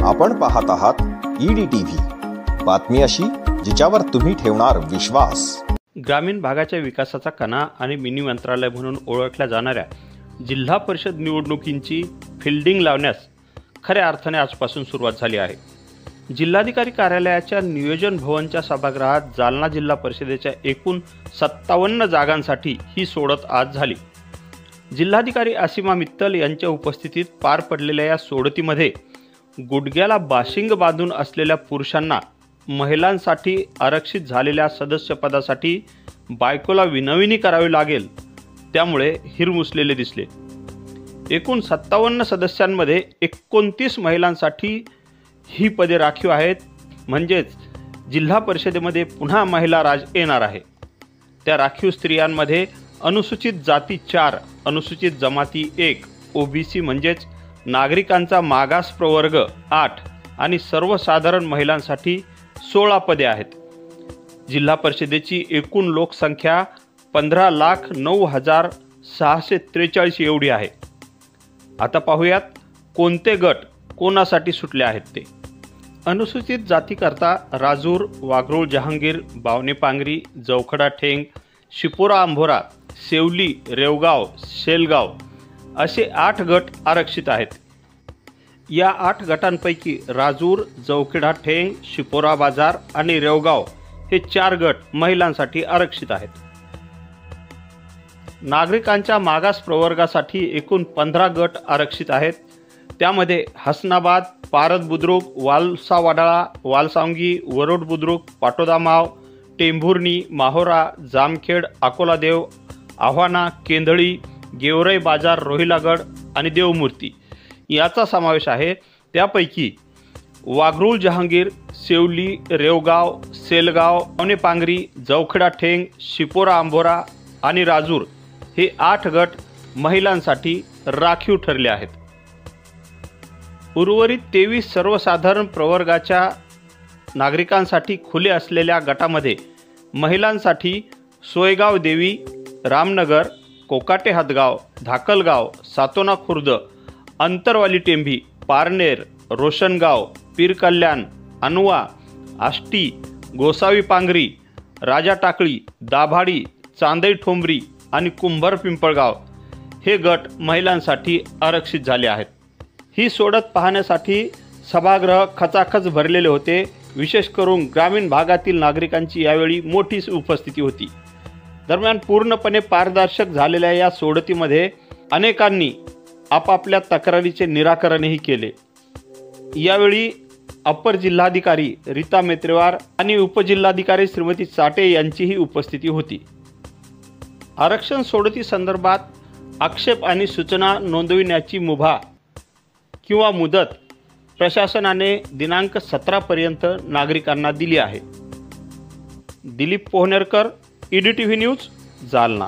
आपण पाहत आहात EDTV, बातमी अशी जिच्यावर तुम्ही ठेवणार विश्वास। ग्रामीण भागाच्या विकासाचा कणा आणि मिनी मंत्रालय म्हणून ओळखल्या जाणाऱ्या जिल्हा परिषद निवडणुकींची फिल्डिंग लावण्यास खऱ्या अर्थाने आजपासून सुरुवात झाली आहे। जिल्हाधिकारी कार्यालयाच्या नियोजन भवनच्या सभागृहात जालना जिल्हा परिषदेच्या एकूण 57 जागांसाठी ही सोडत आज झाली। जिल्हाधिकारी असीमा मित्तल यांच्या उपस्थितीत पार पडलेल्या या सोडतीमध्ये गुडघ्याला बाशिंग बांधून असलेल्या पुरुषांना महिलांसाठी आरक्षित झालेल्या सदस्यपदासाठी बायकोला विनवणी करावी लागेल, त्यामुळे हिरमुसलेले दिसले। एकूण 57 सदस्यांमध्ये 29 महिलांसाठी ही पदे राखीव आहेत, म्हणजेच जिल्हा परिषदेमध्ये पुन्हा महिला राज येणार आहे। त्या राखीव स्त्रियांमध्ये अनुसूचित जाती 4, अनुसूचित जमाती 1, OBC म्हणजेच नागरिकांचा मागास प्रवर्ग 8 आणि सर्वसाधारण महिलांसाठी 16 पदे आहेत। जिल्हा परिषदेची एकूण लोकसंख्या 15,09,643 एवढी आहे। आता पाहूयात कोणते गट कोणासाठी सुटले आहेत ते। अनुसूचित जातीकरता राजूर, वाघरोळ जहांगीर, बावणे पांगरी, जवखडा ठेंग, शिपोरा अंभोरा, सेवली, रेवगाव, शेलगाव असे 8 गट आरक्षित आहेत। या 8 गटांपैकी राजूर, जवखेडा ठेंग, शिपोरा बाजार आणि रेवगाव हे 4 गट महिलांसाठी आरक्षित आहेत। नागरिकांच्या मागास प्रवर्गासाठी एकूण 15 गट आरक्षित आहेत। त्यामध्ये हसनाबाद, पारद बुद्रुक, वालसा वडाळा, वालसांगी, वरोड बुद्रुक, पाटोदा माव, टेंभुर्णी, माहोरा, जामखेड, अकोलादेव, आव्हाना, केंदळी, गेवराई बाजार, रोहिलागड आणि देवमूर्ती याचा समावेश आहे। त्यापैकी वाघरोळ जहांगीर, सेवली, रेवगाव, सेलगाव, बावणे पांगरी, जवखेडा ठेंग, शिपोरा अंभोरा आणि राजूर हे 8 गट महिलांसाठी राखीव ठरले आहेत। उर्वरित 23 सर्वसाधारण प्रवर्गाच्या नागरिकांसाठी खुले असलेल्या गटामध्ये महिलांसाठी सोयगाव देवी, रामनगर, कोकाटे हदगाव, धाकलगाव, सातोना खुर्द, अंतरवाली टेंभी, पारनेर, रोशनगाव, पीर कल्याण, अनवा, आष्टी, गोसावी पांगरी, राजा टाकळी, दाभाडी, चांदई ठोंबरी आणि कुंभार पिंपळगाव हे गट महिलांसाठी आरक्षित झाले आहेत। ही सोडत पाहण्यासाठी सभागृह खचाखच भरलेले होते। विशेष करून ग्रामीण भागातील नागरिकांची यावेळी मोठी उपस्थिती होती। दरम्यान पूर्णपणे पारदर्शक झालेल्या या सोडतीमध्ये अनेकांनी आपापल्या तक्रारीचे निराकरणही केले। यावेळी अपर जिल्हाधिकारी रीता मेत्रेवार आणि उपजिल्हाधिकारी श्रीमती चाटे यांचीही उपस्थिती होती। आरक्षण सोडती संदर्भात आक्षेप आणि सूचना नोंदविण्याची मुभा किंवा मुदत प्रशासनाने दिनांक 17 पर्यंत नागरिकांना दिली आहे। Dilip Pohnerkar, EDTV news, Jalna.